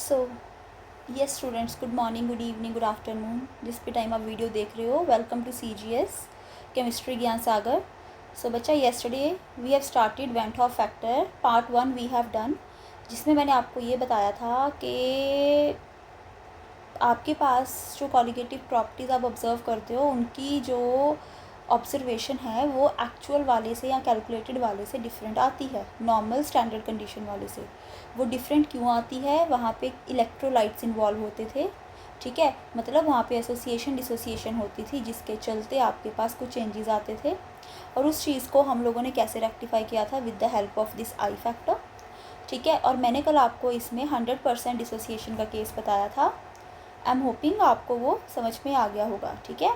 So yes students, good morning, good evening, good afternoon, जिस भी time आप video देख रहे हो। वेलकम टू CGS केमिस्ट्री ज्ञान सागर। सो बच्चा, yesterday we have started van't Hoff factor part 1 we have done, जिसमें मैंने आपको ये बताया था कि आपके पास जो कॉलिगेटिव प्रॉपर्टीज़ आप ऑब्ज़र्व करते हो, उनकी जो ऑब्जर्वेशन है वो एक्चुअल वाले से या कैलकुलेटेड वाले से डिफरेंट आती है। नॉर्मल स्टैंडर्ड कंडीशन वाले से वो डिफरेंट क्यों आती है? वहाँ पे इलेक्ट्रोलाइट्स इन्वॉल्व होते थे, ठीक है। मतलब वहाँ पे एसोसिएशन डिसोसिएशन होती थी, जिसके चलते आपके पास कुछ चेंजेस आते थे। और उस चीज़ को हम लोगों ने कैसे रेक्टिफाई किया था? With the help of this I factor, ठीक है। और मैंने कल आपको इसमें 100% डिसोसिएशन का केस बताया था। आई एम होपिंग आपको वो समझ में आ गया होगा, ठीक है।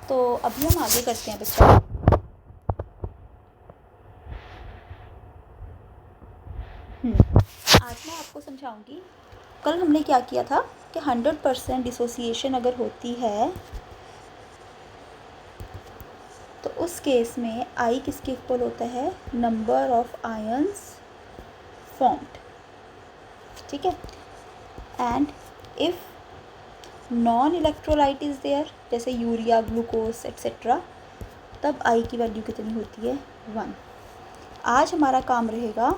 तो अभी हम आगे करते हैं बच्चा। आज मैं आपको समझाऊंगी कल हमने क्या किया था कि 100% डिसोसिएशन अगर होती है तो उस केस में आई किसके इक्वल होता है? नंबर ऑफ आयंस फॉर्म्ड, ठीक है। And if non electrolyte is there, जैसे यूरिया, ग्लूकोज एट्सेट्रा, तब आई की वैल्यू कितनी होती है? 1। आज हमारा काम रहेगा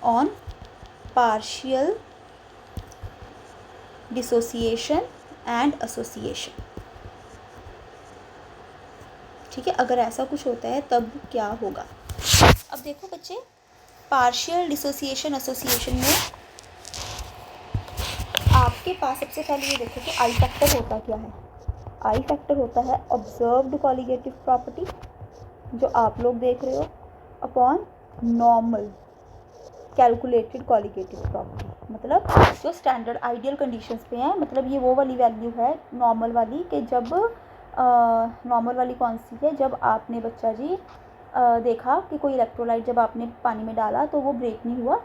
on partial dissociation and association, ठीक है। अगर ऐसा कुछ होता है तब क्या होगा? अब देखो बच्चे, पार्शियल डिसोसिएशन एसोसिएशन में आपके पास सबसे पहले ये देखो कि आई फैक्टर होता क्या है। आई फैक्टर होता है ऑब्जर्व्ड कॉलिगेटिव प्रॉपर्टी, जो आप लोग देख रहे हो, upon normal calculated colligative property. मतलब जो स्टैंडर्ड आइडियल कंडीशंस पे है, मतलब ये वो वाली वैल्यू है नॉर्मल वाली, कि जब नॉर्मल वाली कौन सी है? जब आपने बच्चा जी देखा कि कोई इलेक्ट्रोलाइट जब आपने पानी में डाला तो वो ब्रेक नहीं हुआ,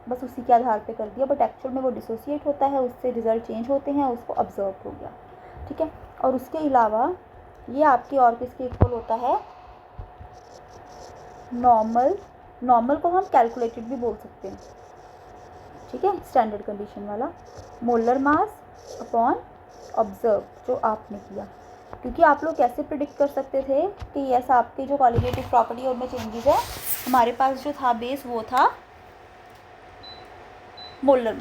बस उसी के आधार पे कर दिया, बट एक्चुअल में वो डिसोसिएट होता है, उससे रिजल्ट चेंज होते हैं, उसको ऑब्जर्व हो गया, ठीक है। और उसके अलावा ये आपके और किसके इक्वल होता है? नॉर्मल को हम कैलकुलेटेड भी बोल सकते हैं, ठीक है, स्टैंडर्ड कंडीशन वाला। मोलर मास अपॉन ऑब्जर्व जो आपने किया, क्योंकि आप लोग कैसे प्रिडिक्ट कर सकते थे कि यस आपकी जो कॉलिगेटिव प्रॉपर्टी है उनमें चेंजेस है? हमारे पास जो था बेस वो था मोलर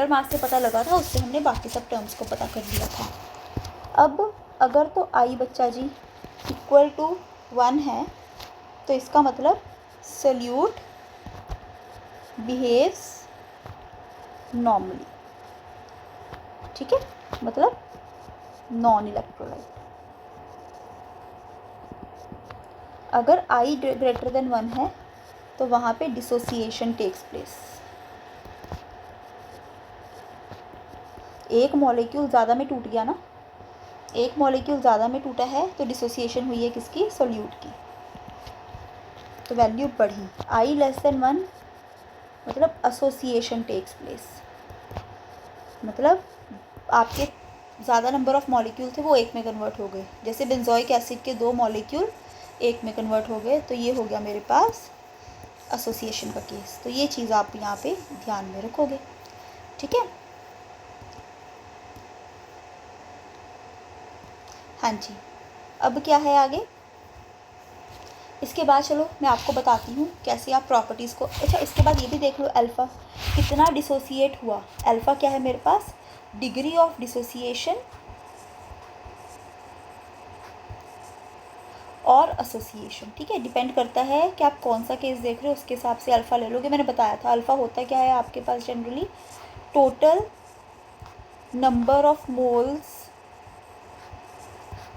मास से पता लगा था, उससे हमने बाकी सब टर्म्स को पता कर लिया था। अब अगर तो आई बच्चा जी इक्वल टू 1 है तो इसका मतलब सोल्यूट बिहेव्स नॉर्मली, ठीक है, मतलब नॉन इलेक्ट्रोलाइट। अगर आई ग्रेटर देन 1 है तो वहाँ पे डिसोसिएशन टेक्स प्लेस। एक मॉलिक्यूल ज़्यादा में टूट गया ना, एक मॉलिक्यूल ज़्यादा में टूटा है तो डिसोसिएशन हुई है किसकी? सोल्यूट की, तो वैल्यू बढ़ी। आई लेस देन 1 मतलब एसोसिएशन टेक्स प्लेस, मतलब आपके ज़्यादा नंबर ऑफ मॉलिक्यूल थे वो एक में कन्वर्ट हो गए, जैसे बेंजोइक एसिड के 2 मॉलिक्यूल एक में कन्वर्ट हो गए, तो ये हो गया मेरे पास एसोसिएशन का केस। तो ये चीज़ आप यहाँ पे ध्यान में रखोगे, ठीक है। हाँ जी, अब क्या है आगे? इसके बाद चलो मैं आपको बताती हूँ कैसे आप प्रॉपर्टीज़ को। अच्छा, इसके बाद ये भी देख लो, अल्फ़ा कितना डिसोसिएट हुआ। अल्फ़ा क्या है मेरे पास? डिग्री ऑफ डिसोसिएशन और एसोसिएशन, ठीक है। डिपेंड करता है कि आप कौन सा केस देख रहे हो, उसके हिसाब से अल्फ़ा ले लोगे। मैंने बताया था अल्फ़ा होता क्या है आपके पास generally? Total number of moles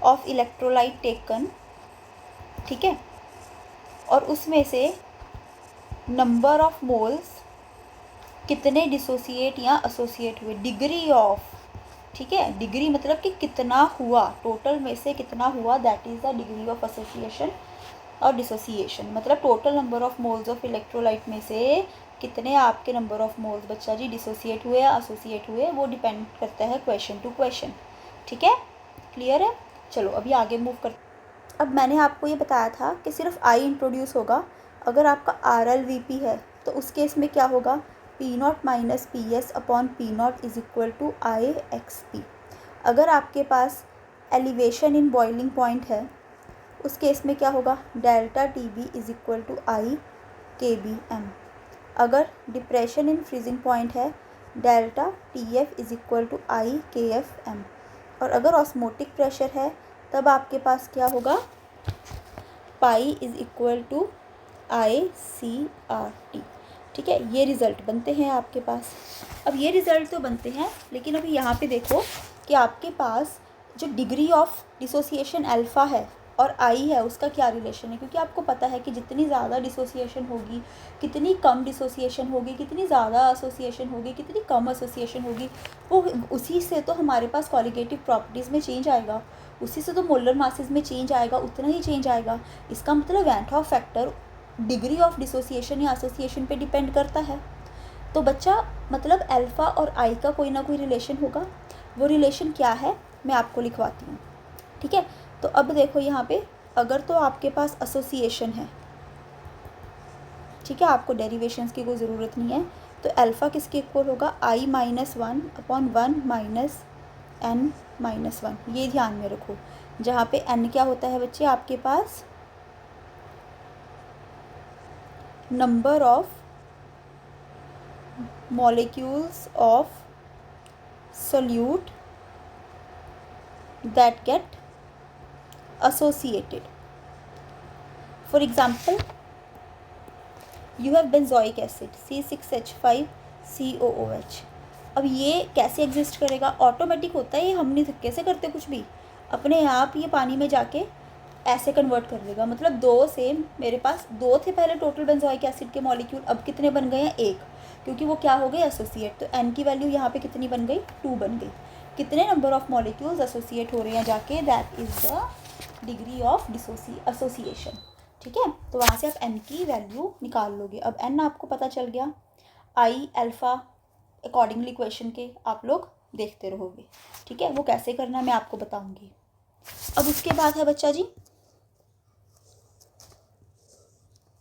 of electrolyte taken, ठीक है, और उसमें से नंबर ऑफ मोल्स कितने डिसोसिएट या एसोसिएट हुए, डिग्री ऑफ, ठीक है। डिग्री मतलब कि कितना हुआ, टोटल में से कितना हुआ, that is the degree of association और डिसोसिएशन। मतलब total number of moles of electrolyte में से कितने आपके नंबर ऑफ मोल्स बच्चा जी डिसोसिएट हुए या एसोसिएट हुए, वो डिपेंड करता है क्वेश्चन टू क्वेश्चन, ठीक है। क्लियर है? चलो अभी आगे मूव कर। अब मैंने आपको ये बताया था कि सिर्फ आई इंट्रोड्यूस होगा। अगर आपका RLVP है तो उस केस में क्या होगा? P not minus P S upon P not is equal to I X P. अगर आपके पास एलिवेशन इन बॉइलिंग पॉइंट है उस केस में क्या होगा, delta T B is equal to I K B M. अगर डिप्रेशन इन फ्रीजिंग पॉइंट है, delta T F is equal to I K F M. और अगर ऑस्मोटिक प्रेशर है तब आपके पास क्या होगा, pi is equal to I C R T. ठीक है, ये रिज़ल्ट बनते हैं आपके पास। अब ये रिज़ल्ट तो बनते हैं, लेकिन अभी यहाँ पे देखो कि आपके पास जो डिग्री ऑफ डिसोसिएशन अल्फ़ा है और आई है उसका क्या रिलेशन है, क्योंकि आपको पता है कि जितनी ज़्यादा डिसोसिएशन होगी, कितनी कम डिसोसिएशन होगी, कितनी ज़्यादा एसोसिएशन होगी, कितनी कम एसोसिएशन होगी, वो उसी से तो हमारे पास कॉलिगेटिव प्रॉपर्टीज़ में चेंज आएगा, उसी से तो मोलर मासेस में चेंज आएगा, उतना ही चेंज आएगा। इसका मतलब van't Hoff factor degree of dissociation या एसोसिएशन पे डिपेंड करता है। तो बच्चा मतलब अल्फ़ा और आई का कोई ना कोई रिलेशन होगा। वो रिलेशन क्या है मैं आपको लिखवाती हूँ। ठीक है, तो अब देखो यहाँ पे अगर तो आपके पास एसोसिएशन है, ठीक है, आपको डेरिवेशंस की कोई ज़रूरत नहीं है, तो अल्फ़ा किसके इक्वल होगा, I minus one upon one minus N minus one. ये ध्यान में रखो, जहाँ पे एन क्या होता है बच्चे, आपके पास number of molecules of solute that get associated. For example, you have benzoic acid C6H5COOH। अब ये कैसे एग्जिस्ट करेगा, ऑटोमेटिक होता है ये, हम नहीं कैसे करते कुछ भी, अपने आप ये पानी में जाके ऐसे कन्वर्ट कर लेगा। मतलब दो से, मेरे पास दो थे पहले टोटल बेंजोइक एसिड के मॉलिक्यूल, अब कितने बन गए हैं, एक, क्योंकि वो क्या हो गए, एसोसिएट। तो एन की वैल्यू यहाँ पे कितनी बन गई, 2 बन गई। कितने नंबर ऑफ मॉलिक्यूल्स एसोसिएट हो रहे हैं जाके, that is the degree of association. ठीक है, तो वहाँ से आप एन की वैल्यू निकाल लोगे। अब एन आपको पता चल गया, आई अल्फ़ा अकॉर्डिंगली क्वेश्चन के आप लोग देखते रहोगे। ठीक है, वो कैसे करना मैं आपको बताऊँगी। अब उसके बाद है बच्चा जी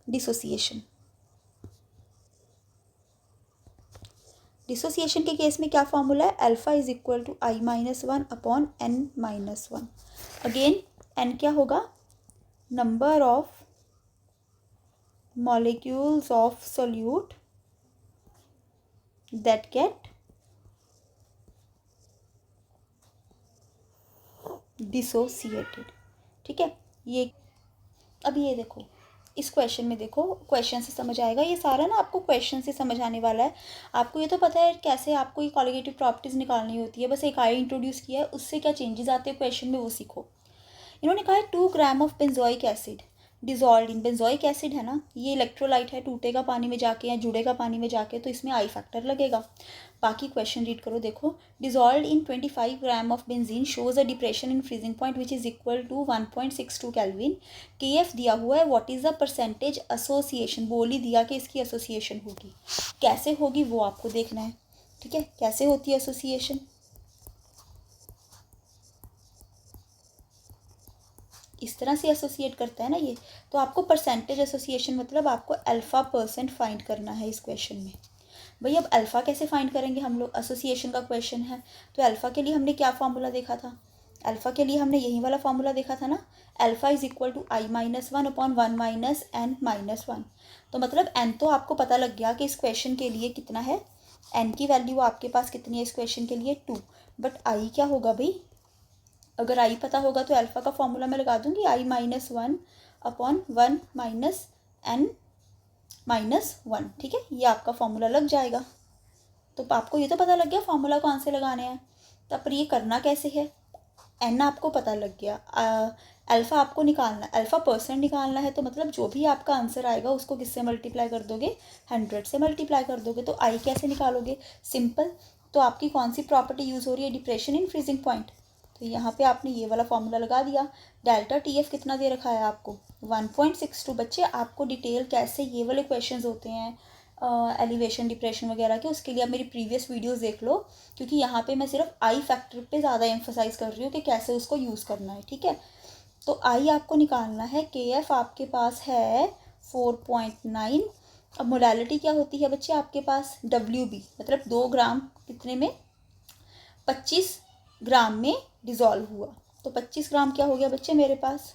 डिसोसिएशन। डिसोसिएशन के केस में क्या फॉर्मूला है, alpha is equal to I minus one upon N minus one. Again N क्या होगा, number of molecules of solute that get dissociated. ठीक है, ये अब ये देखो, इस क्वेश्चन में देखो, क्वेश्चन से समझ आएगा, ये सारा ना आपको क्वेश्चन से समझ आने वाला है। आपको ये तो पता है कैसे आपको ये कॉलिगेटिव प्रॉपर्टीज़ निकालनी होती है, बस एक आई इंट्रोड्यूस किया है, उससे क्या चेंजेस आते हैं क्वेश्चन में वो सीखो। इन्होंने कहा है 2 gram of benzoic acid dissolve in, benzoic acid है ना, ये इलेक्ट्रोलाइट है, टूटेगा पानी में जाके या जुड़ेगा पानी में जाके, तो इसमें आई फैक्टर लगेगा। बाकी क्वेश्चन रीड करो, देखो, dissolve in 25 gram of benzene shows a depression in freezing point which is equal to 1.62 kelvin. K F दिया हुआ है, what is the percentage association, बोल ही दिया कि इसकी एसोसिएशन होगी, कैसे होगी वो आपको देखना है। ठीक है, कैसे होती है एसोसिएशन, इस तरह से एसोसिएट करता है ना ये, तो आपको परसेंटेज एसोसिएशन मतलब आपको अल्फ़ा परसेंट फाइंड करना है इस क्वेश्चन में। भाई अब अल्फ़ा कैसे फाइंड करेंगे हम लोग, एसोसिएशन का क्वेश्चन है, तो अल्फ़ा के लिए हमने क्या फार्मूला देखा था, अल्फ़ा के लिए हमने यही वाला फार्मूला देखा था ना, alpha is equal to I minus one upon one minus N minus one. तो मतलब एन तो आपको पता लग गया कि इस क्वेश्चन के लिए कितना है, एन की वैल्यू आपके पास कितनी है इस क्वेश्चन के लिए, 2। बट आई क्या होगा भाई, अगर आई पता होगा तो अल्फ़ा का फॉर्मूला मैं लगा दूंगी, I minus one upon one minus N minus one. ठीक है, ये आपका फॉर्मूला लग जाएगा। तो आपको ये तो पता लग गया फॉर्मूला कौन से लगाने हैं, तो पर ये करना कैसे है, एन आपको पता लग गया, अल्फ़ा आपको निकालना, अल्फ़ा परसेंट निकालना है, तो मतलब जो भी आपका आंसर आएगा उसको किससे मल्टीप्लाई कर दोगे, 100 से मल्टीप्लाई कर दोगे। तो आई कैसे निकालोगे, सिंपल, तो आपकी कौन सी प्रॉपर्टी यूज़ हो रही है, डिप्रेशन इन फ्रीजिंग पॉइंट, तो यहाँ पे आपने ये वाला फॉर्मूला लगा दिया। डेल्टा टी एफ कितना दे रखा है आपको, 1.62। बच्चे आपको डिटेल कैसे ये वाले क्वेश्चंस होते हैं एलिवेशन डिप्रेशन वगैरह के, उसके लिए आप मेरी प्रीवियस वीडियोस देख लो, क्योंकि यहाँ पे मैं सिर्फ आई फैक्टर पे ज़्यादा एम्फोसाइज कर रही हूँ कि कैसे उसको यूज़ करना है। ठीक है, तो आई आपको निकालना है, के एफ आपके पास है 4.9 अब मोलालिटी क्या होती है बच्चे आपके पास, WB, मतलब 2 ग्राम कितने में, 25 ग्राम में डिज़ोल्व हुआ। तो 25 ग्राम क्या हो गया बच्चे मेरे पास,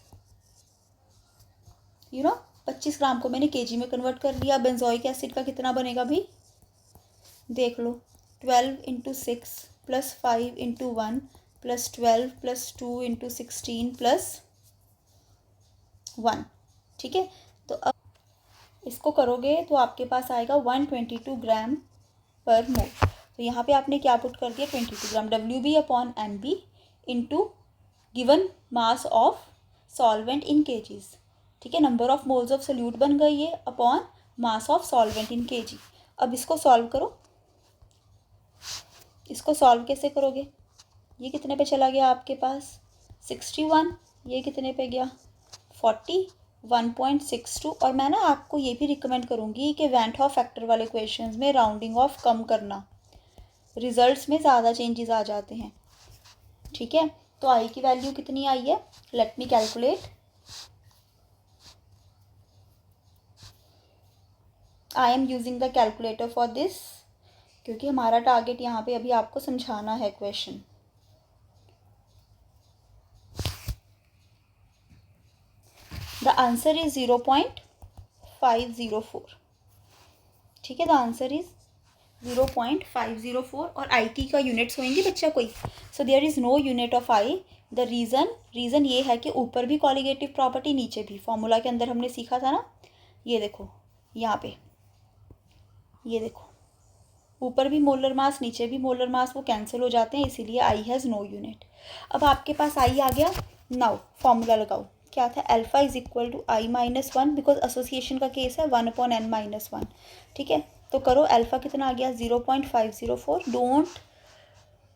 25 ग्राम को मैंने केजी में कन्वर्ट कर लिया। बेंजोइक एसिड का कितना बनेगा भाई, देख लो, 12 into 6 plus 5 into 1 plus 12 plus 2 into 16 plus 1। ठीक है, तो अब इसको करोगे तो आपके पास आएगा 122 ग्राम पर मोल। तो यहाँ पे आपने क्या पुट कर दिया, 22 ग्राम, WB upon MB into given mass of solvent in KGs. ठीक है, number of moles of solute बन गई है upon mass of solvent in KG. अब इसको सॉल्व करो, इसको सॉल्व कैसे करोगे, ये कितने पे चला गया आपके पास 61, ये कितने पे गया 41.62। और मैं ना आपको ये भी रिकमेंड करूँगी कि वेंट हॉफ फैक्टर वाले क्वेश्चंस में राउंडिंग ऑफ कम करना, रिजल्ट्स में ज़्यादा चेंजेस आ जाते हैं। ठीक है, तो आई की वैल्यू कितनी आई है, let me calculate. I am using the calculator for this, क्योंकि हमारा टारगेट यहाँ पे अभी आपको समझाना है क्वेश्चन। The answer is 0.504। ठीक है, द आंसर इज 0.504। और आई की का यूनिट्स होंगे बच्चा कोई, so there is no unit of I. The reason ये है कि ऊपर भी कॉलिगेटिव प्रॉपर्टी, नीचे भी, फॉर्मूला के अंदर हमने सीखा था ना, ये देखो यहाँ पे, ये देखो ऊपर भी मोलर मास नीचे भी मोलर मास, वो कैंसिल हो जाते हैं, इसीलिए आई हैज़ नो यूनिट। अब आपके पास आई आ गया, नाउ फॉर्मूला लगाओ, क्या था, alpha is equal to I-1, because association का केस है 1/n-1। ठीक है, तो करो, अल्फा कितना आ गया 0.504। Don't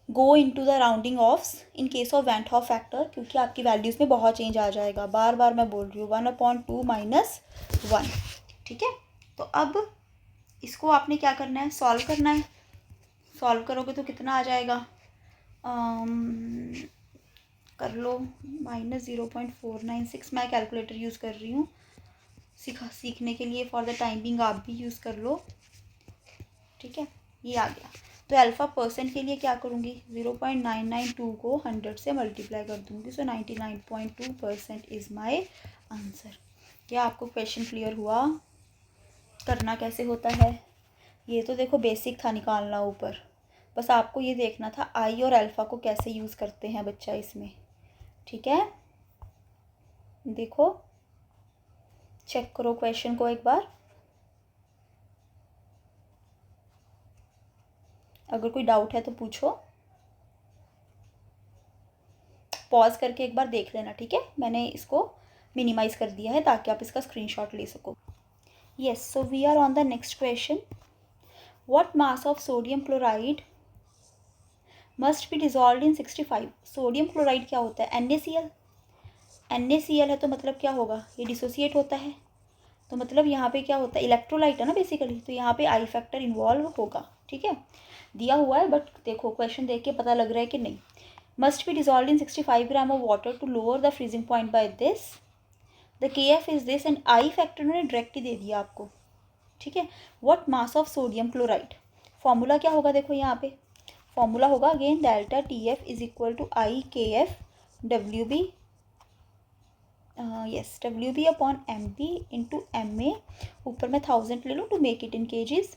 go into the rounding offs in case of went Hoff factor, क्योंकि आपकी वैल्यूज़ में बहुत चेंज आ जाएगा। बार बार मैं बोल रही हूँ 1/2 - 1। ठीक है, तो अब इसको आपने क्या करना है, सॉल्व करना है। सॉल्व करोगे तो कितना आ जाएगा, कर लो, -0.496। मैं कैलकुलेटर यूज़ कर रही हूँ सीखने के लिए, फॉर द टाइमिंग आप भी यूज़ कर लो। ठीक है, ये आ गया। तो अल्फ़ा परसेंट के लिए क्या करूँगी, 0.992 को 100 से मल्टीप्लाई कर दूँगी, सो 99.2% इज़ माई आंसर। क्या आपको क्वेश्चन क्लियर हुआ, करना कैसे होता है? ये तो देखो बेसिक था निकालना ऊपर, बस आपको ये देखना था आई और अल्फ़ा को कैसे यूज़ करते हैं बच्चा इसमें। ठीक है, देखो चेक करो क्वेश्चन को एक बार, अगर कोई डाउट है तो पूछो, पॉज करके एक बार देख लेना। ठीक है, मैंने इसको मिनिमाइज़ कर दिया है ताकि आप इसका स्क्रीनशॉट ले सको। Yes, so we are on the next question. What mass of sodium chloride must be dissolve in 65। Sodium chloride क्या होता है, NaCl। NaCl है तो मतलब क्या होगा, ये डिसोसिएट होता है, तो मतलब यहाँ पे क्या होता है, इलेक्ट्रोलाइट है ना बेसिकली, तो यहाँ पे आई फैक्टर इन्वॉल्व होगा। ठीक है, दिया हुआ है, बट देखो क्वेश्चन देख के पता लग रहा है कि नहीं। Must be dissolve in 65 gram of water to lower the freezing point by this, the KF is this, and I factor उन्होंने डायरेक्ट ही दे दिया आपको। ठीक है, what mass of sodium chloride, formula क्या होगा, देखो यहाँ पे फॉर्मूला होगा again, delta TF is equal to IKF WB, yes, WB upon MB into MA, ऊपर में 1000 ले लो to make it in KGs.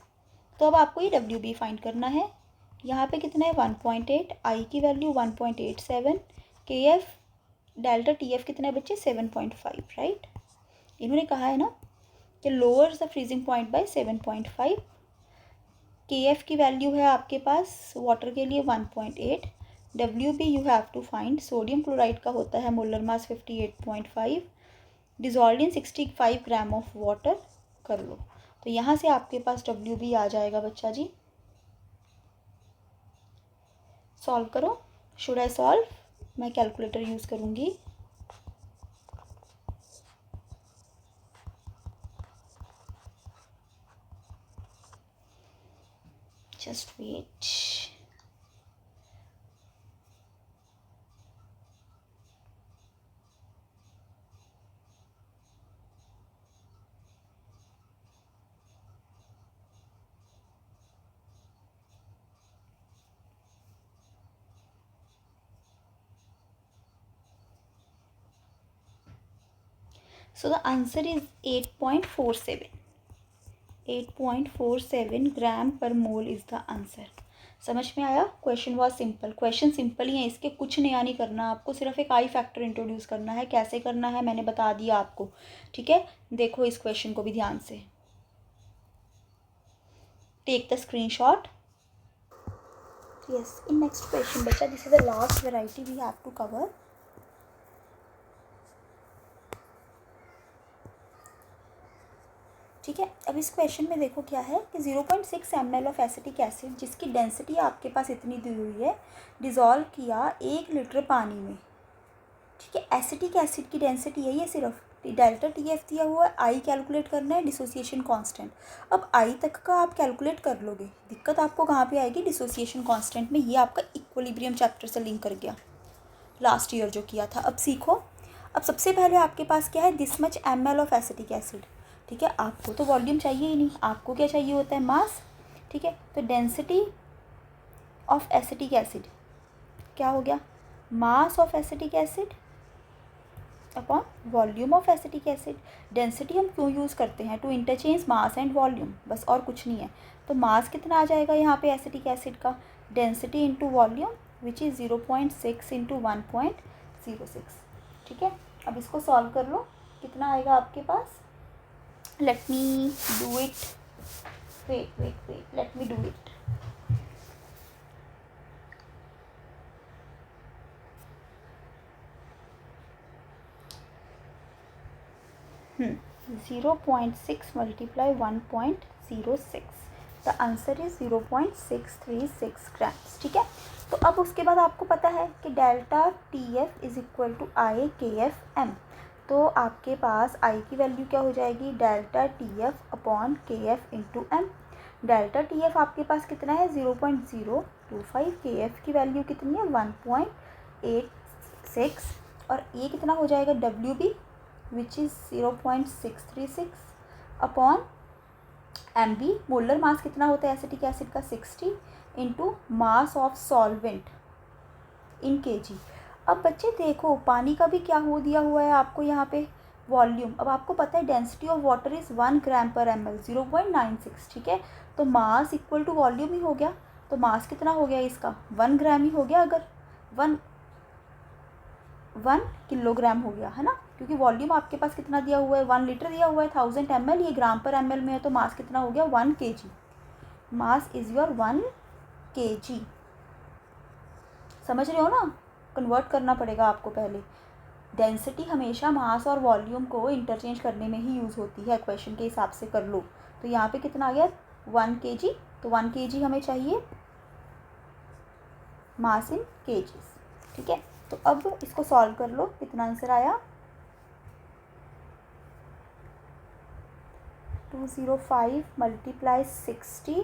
तो अब आपको ये WB फाइंड करना है, यहाँ पे कितना है 1.8, आई की वैल्यू 1.87, KF डेल्टा TF कितना है बच्चे 7.5, राइट। इन्होंने कहा है ना कि lowers the freezing point by 7.5। KF की वैल्यू है आपके पास वाटर के लिए 1.8, WB you have to find, sodium chloride का होता है molar mass 58.5, dissolve in 65 gram of water, कर लो। तो यहाँ से आपके पास WB आ जाएगा बच्चा जी। सॉल्व करो, शुड आई सॉल्व, मैं कैलकुलेटर यूज़ करूँगी। Just wait, so the answer is 8.47. 8.47 gram पर मोल इज़ द आंसर. समझ में आया? Question was simple. Question simple ही है, इसके कुछ नया नहीं करना आपको, सिर्फ एक आई फैक्टर इंट्रोड्यूस करना है. कैसे करना है मैंने बता दिया आपको. ठीक है, देखो इस क्वेश्चन को भी ध्यान से. Take the screenshot. Yes, in next question बच्चा, this is the last variety we have to cover. ठीक है, अब इस क्वेश्चन में देखो क्या है कि 0.6 ml ऑफ एसिटिक एसिड, जिसकी डेंसिटी आपके पास इतनी दी हुई है, डिज़ोल्व किया 1 लीटर पानी में. ठीक है, एसिटिक एसिड की डेंसिटी है ये, सिर्फ डेल्टा TF दिया हुआ है. आई कैलकुलेट करना है, डिसोसिएशन कांस्टेंट. अब आई तक का आप कैलकुलेट कर लोगे, दिक्कत आपको कहाँ पे आएगी? डिसोसिएशन कांस्टेंट में. ये आपका इक्विलिब्रियम चैप्टर से लिंक कर गया, लास्ट ईयर जो किया था. अब सीखो. अब सबसे पहले आपके पास क्या है? This much ml of acetic acid. ठीक है, आपको तो वॉल्यूम चाहिए ही नहीं, आपको क्या चाहिए होता है? मास. ठीक है, तो डेंसिटी ऑफ एसिटिक एसिड क्या हो गया? Mass of acetic acid upon volume of acetic acid. Density हम क्यों यूज़ करते हैं? To interchange mass and volume, बस, और कुछ नहीं है. तो मास कितना आ जाएगा यहाँ पे एसिटिक एसिड का? Density into volume, which is 0.6 into 1.06. ठीक है, अब इसको सॉल्व कर लो. कितना आएगा आपके पास? Let me do it. Wait. Let me do it. Hmm. 0.6 multiply 1.06. The answer is 0.636 grams. ठीक है, तो अब उसके बाद आपको पता है कि delta TF is equal to I KF M. तो आपके पास आई की वैल्यू क्या हो जाएगी? Delta TF upon KF into M. Delta TF आपके पास कितना है? 0.025. KF की वैल्यू कितनी है? 1.86. और ये कितना हो जाएगा? WB, which is 0.636 upon MB. Molar mass कितना होता है एसिटिक एसिड का? 60 into mass of solvent in kg. अब बच्चे देखो, पानी का भी क्या हो दिया हुआ है आपको यहाँ पे? वॉल्यूम. अब आपको पता है डेंसिटी ऑफ वाटर इज़ 1 ग्राम पर ml, 0.96. ठीक है, तो मास इक्वल टू वॉल्यूम ही हो गया. तो मास कितना हो गया इसका? 1 ग्राम ही हो गया. अगर 1 किलोग्राम हो गया है ना, क्योंकि वॉल्यूम आपके पास कितना दिया हुआ है? 1 लीटर दिया हुआ है, 1000 ml. ये ग्राम पर ml में है, तो मास कितना हो गया? 1 kg. Mass is your 1 kg. समझ रहे हो ना? कन्वर्ट करना पड़ेगा आपको पहले. डेंसिटी हमेशा मास और वॉल्यूम को इंटरचेंज करने में ही यूज़ होती है. क्वेश्चन के हिसाब से कर लो. तो यहाँ पे कितना आ गया? 1 kg. तो 1 kg हमें चाहिए मास इन kgs. ठीक है, तो अब इसको सॉल्व कर लो. कितना आंसर आया? 205 multiply 60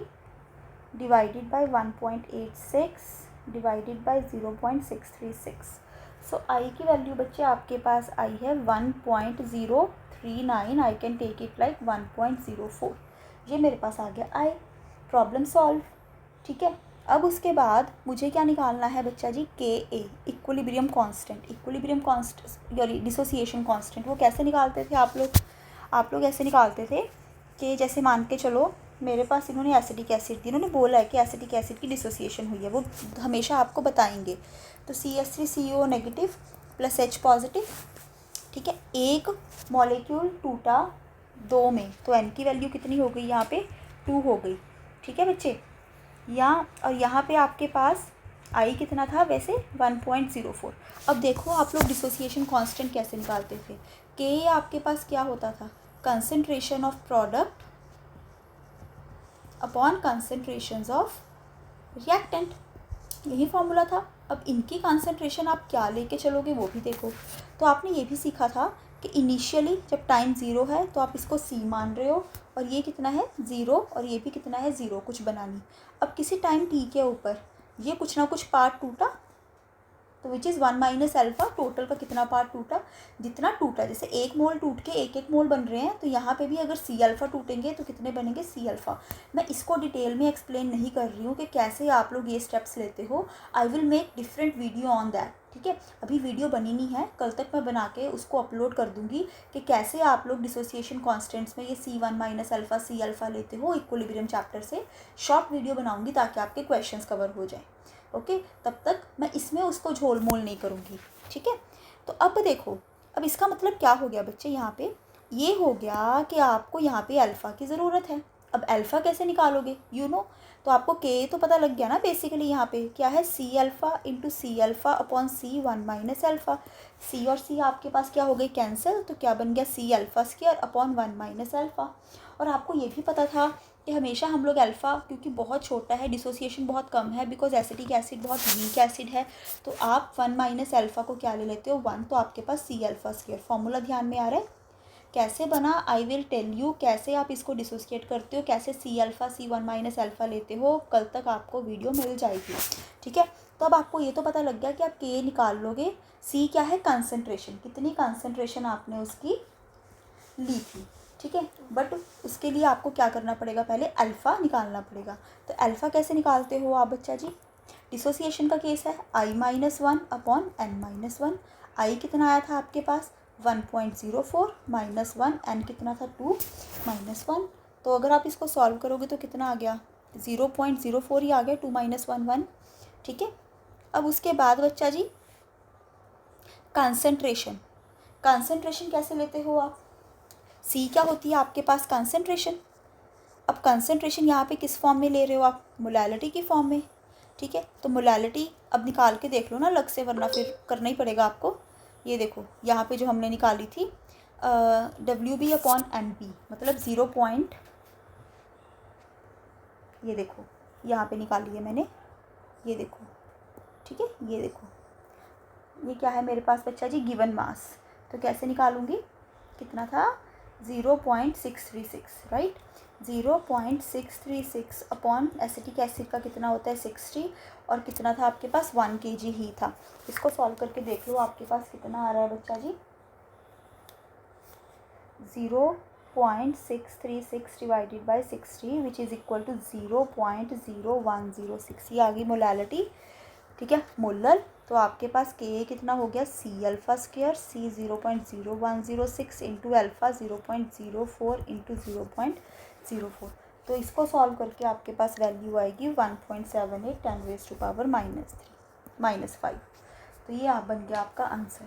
divided by 1.86 divided by 0.636. So I की वैल्यू बच्चे आपके पास आई है 1.039. I can take it like 1.04. ये मेरे पास आ गया आई. Problem solve. ठीक है, अब उसके बाद मुझे क्या निकालना है बच्चा जी? KA, equilibrium constant. Equilibrium constant या डिसोसिएशन कांस्टेंट, वो कैसे निकालते थे आप लोग ऐसे निकालते थे कि जैसे मान के चलो मेरे पास इन्होंने एसिटिक एसिड दी, इन्होंने बोला है कि एसिटिक एसिड की डिसोसिएशन हुई है, वो हमेशा आपको बताएंगे. तो CH3CO negative plus H positive. ठीक है, एक मॉलिक्यूल टूटा 2 में, तो N की वैल्यू कितनी हो गई? यहाँ पे 2 हो गई. ठीक है बच्चे, और यहाँ पे आपके पास आई कितना था वैसे? 1.04. अब देखो आप लोग डिसोसिएशन कांस्टेंट कैसे निकालते थे? K आपके पास क्या होता था? Concentration of product upon concentrations of reactant. यही फॉर्मूला था. अब इनकी कंसंट्रेशन आप क्या लेके चलोगे वो भी देखो. तो आपने ये भी सीखा था कि इनिशियली जब टाइम 0 है तो आप इसको C मान रहे हो, और ये कितना है? 0, और ये भी कितना है? 0. कुछ बनानी. अब किसी टाइम T के ऊपर ये कुछ ना कुछ पार्ट टूटा, तो which is 1 minus alpha. Total का कितना पार्ट टूटा? जितना टूटा. जैसे 1 मोल टूट के 1 मोल बन रहे हैं, तो यहाँ पे भी अगर C अल्फ़ा टूटेंगे तो कितने बनेंगे? C alpha. मैं इसको डिटेल में एक्सप्लेन नहीं कर रही हूँ कि कैसे आप लोग ये स्टेप्स लेते हो. I will make different video on that. ठीक है। अभी वीडियो बनी नहीं है, कल तक मैं बना के उसको अपलोड कर दूंगी कि कैसे आप लोग डिसोसिएशन कांस्टेंट्स में ये C1 minus alpha C alpha लेते हो इक्विलिब्रियम चैप्टर से। शॉर्ट वीडियो बनाऊंगी ताकि आपके क्वेश्चंस कवर हो जाए। ओके, तब तक मैं इसमें उसको झोल मोल नहीं करूँगी। ठीक है, तो अब देखो, अब इसका मतलब क्या हो गया बच्चे, यहाँ पे ये हो गया कि आपको यहाँ पे अल्फ़ा की ज़रूरत है। अब अल्फ़ा कैसे निकालोगे, तो आपको के तो पता लग गया ना। बेसिकली यहाँ पे क्या है, C alpha into C alpha upon C1 minus alpha. C और C आपके पास क्या हो गई, कैंसिल, तो क्या बन गया C alpha square upon 1 minus alpha. और आपको ये भी पता था कि हमेशा हम लोग अल्फ़ा, क्योंकि बहुत छोटा है, डिसोसिएशन बहुत कम है, बिकॉज एसिटिक एसिड बहुत वीक एसिड है, तो आप 1 माइनस अल्फ़ा को क्या ले लेते हो, 1, तो आपके पास C अल्फ़ा स्क्वायर। फॉर्मूला ध्यान में आ रहा है कैसे बना, आई विल टेल यू कैसे आप इसको डिसोसिएट करते हो, कैसे C alpha C1 minus alpha लेते हो, कल तक आपको वीडियो मिल जाएगी। ठीक है, तो अब आपको ये तो पता लग गया कि आप के निकाल लोगे। C क्या है, कंसनट्रेशन, कितनी कंसनट्रेशन आपने उसकी ली थी। ठीक है, बट उसके लिए आपको क्या करना पड़ेगा, पहले अल्फ़ा निकालना पड़ेगा। तो अल्फ़ा कैसे निकालते हो आप बच्चा जी, डिसोसिएशन का केस है I minus 1 upon N minus 1। आई कितना आया था आपके पास 1.04 माइनस 1, N कितना था 2 माइनस 1। तो अगर आप इसको सॉल्व करोगे तो कितना आ गया 0.04 ही आ गया, 2 माइनस 1 1। ठीक है, अब उसके बाद बच्चा जी कंसंट्रेशन, कंसंट्रेशन कैसे लेते हो आप, C क्या होती है आपके पास, कंसंट्रेशन। अब कंसंट्रेशन यहाँ पे किस फॉर्म में ले रहे हो आप, मोलैलिटी की फॉर्म में। ठीक है, तो मोलैलिटी अब निकाल के देख लो ना अलग से, वरना फिर करना ही पड़ेगा आपको। ये देखो यहाँ पे जो हमने निकाली थी WB अपॉन NP, मतलब 0 पॉइंट, ये देखो यहाँ पे निकाली है मैंने, ये देखो। ठीक है, ये देखो ये क्या है मेरे पास बच्चा जी, गिवन मास। तो कैसे निकालूंगी, कितना था 0.636, राइट। 0.636 अपॉन एसिटिक एसिड का कितना होता है 60, और कितना था आपके पास 1 kg ही था। इसको सॉल्व करके देख लो आपके पास कितना आ रहा है बच्चा जी, 0.636 divided by 60 which is equal to 0.0106, ये आ गई मोलैलिटी। ठीक है, मोलर। तो आपके पास के कितना हो गया, C alpha square, C 0.0106 into alpha 0.04 into 0.04। तो इसको सॉल्व करके आपके पास वैल्यू आएगी 1.78 10⁻³ तो ये आप बन गया आपका आंसर।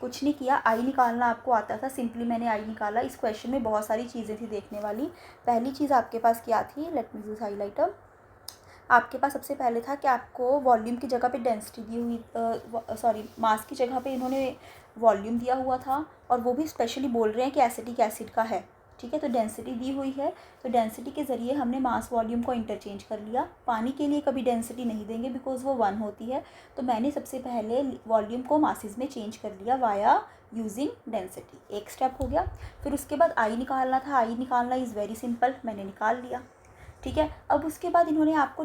कुछ नहीं किया, आई निकालना आपको आता था, सिंपली मैंने आई निकाला। इस क्वेश्चन में बहुत सारी चीज़ें थी देखने वाली। पहली चीज़ आपके पास क्या थी, लेट मी यूज़ हाईलाइटर। आपके पास सबसे पहले था कि आपको वॉल्यूम की जगह पे डेंसिटी दी हुई, सॉरी मास की जगह पे इन्होंने वॉल्यूम दिया हुआ था, और वो भी स्पेशली बोल रहे हैं कि एसिटिक एसिड का है। ठीक है, तो डेंसिटी दी हुई है, तो डेंसिटी के ज़रिए हमने मास वॉल्यूम को इंटरचेंज कर लिया। पानी के लिए कभी डेंसिटी नहीं देंगे बिकॉज वो 1 होती है, तो मैंने सबसे पहले वॉल्यूम को मासेस में चेंज कर लिया वाया यूजिंग डेंसिटी। एक स्टेप हो गया। फिर उसके बाद आई निकालना था, आई निकालना इज़ वेरी सिंपल, मैंने निकाल लिया। ठीक है, अब उसके बाद इन्होंने आपको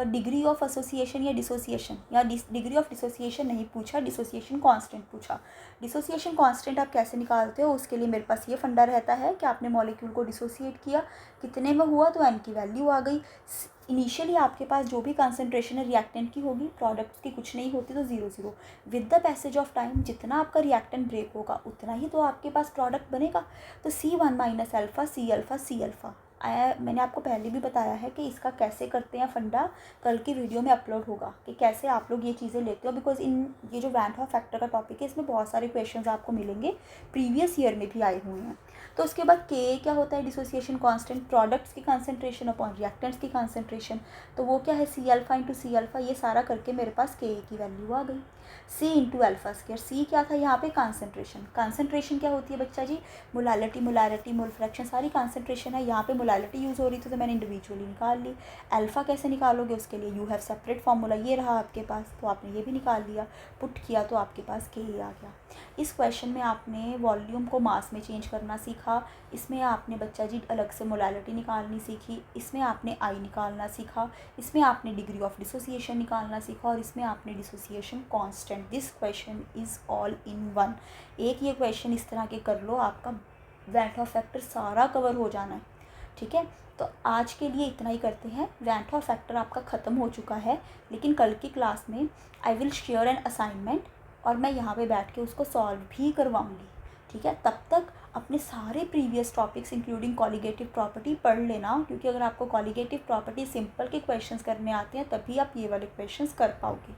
डिग्री ऑफ एसोसिएशन या डिसोसिएशन या डिग्री ऑफ डिसोसिएशन नहीं पूछा, डिसोसिएशन कांस्टेंट पूछा। डिसोसिएशन कांस्टेंट आप कैसे निकालते हो, उसके लिए मेरे पास ये फंडा रहता है कि आपने मॉलिक्यूल को डिसोसिएट किया, कितने में हुआ, तो एन की वैल्यू आ गई। इनिशियली आपके पास जो भी कंसंट्रेशन है रिएक्टेंट की होगी, प्रोडक्ट की कुछ नहीं होती, तो 0 0। With the passage of time जितना आपका रिएक्टेंट ब्रेक होगा उतना ही तो आपके पास प्रोडक्ट बनेगा। तो C1 minus alpha C alpha C alpha मैंने आपको पहले भी बताया है कि इसका कैसे करते हैं फंडा, कल की वीडियो में अपलोड होगा कि कैसे आप लोग ये चीज़ें लेते हो, बिकॉज इन ये जो वैन हॉफ फैक्टर का टॉपिक है इसमें बहुत सारे क्वेश्चंस आपको मिलेंगे, प्रीवियस ईयर में भी आए हुए हैं। तो उसके बाद के क्या होता है, डिसोसिएशन कांस्टेंट, प्रोडक्ट्स की कंसंट्रेशन अपॉन रिएक्टेंट्स की कंसंट्रेशन, तो वो क्या है C alpha into C alpha, ये सारा करके मेरे पास के की वैल्यू आ गई। C into alpha square, C क्या था यहाँ पे, कंसंट्रेशन। कंसंट्रेशन क्या होती है बच्चा जी, मोलैलिटी, मोलैरिटी, मोल फ्रैक्शन, सारी कंसंट्रेशन है। यहाँ पे मोलैलिटी यूज़ हो रही थी तो मैंने इंडिविजुअली निकाल ली। अल्फ़ा कैसे निकालोगे, उसके लिए यू हैव सेपरेट फार्मूला, ये रहा आपके पास, तो आपने ये भी निकाल लिया, पुट किया तो आपके पास के आ गया। इस क्वेश्चन में आपने वॉल्यूम को मास में चेंज करना सीखा, इसमें आपने बच्चा जी अलग से मोलैलिटी निकालनी सीखी, इसमें आपने आई निकालना सीखा, इसमें आपने डिग्री ऑफ डिसोसिएशन निकालना सीखा, और इसमें आपने dissociation constant. This question is all in one. एक ये क्वेश्चन इस तरह के कर लो, आपका वैन हॉफ फैक्टर सारा कवर हो जाना है। ठीक है, तो आज के लिए इतना ही करते हैं। वेंट ऑफ फैक्टर आपका ख़त्म हो चुका है, लेकिन कल की क्लास में I will share an assignment और मैं यहाँ पे बैठ के उसको सॉल्व भी करवाऊँगी। ठीक है, तब तक अपने सारे previous topics including colligative property पढ़ लेना, क्योंकि अगर आपको कॉलिगेटिव प्रॉपर्टी सिंपल के क्वेश्चंस करने आते हैं तभी आप ये वाले क्वेश्चंस कर पाओगे।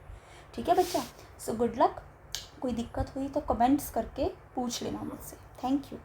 ठीक है बच्चा, सो गुड लक। कोई दिक्कत हुई तो कमेंट्स करके पूछ लेना मुझसे। Thank you.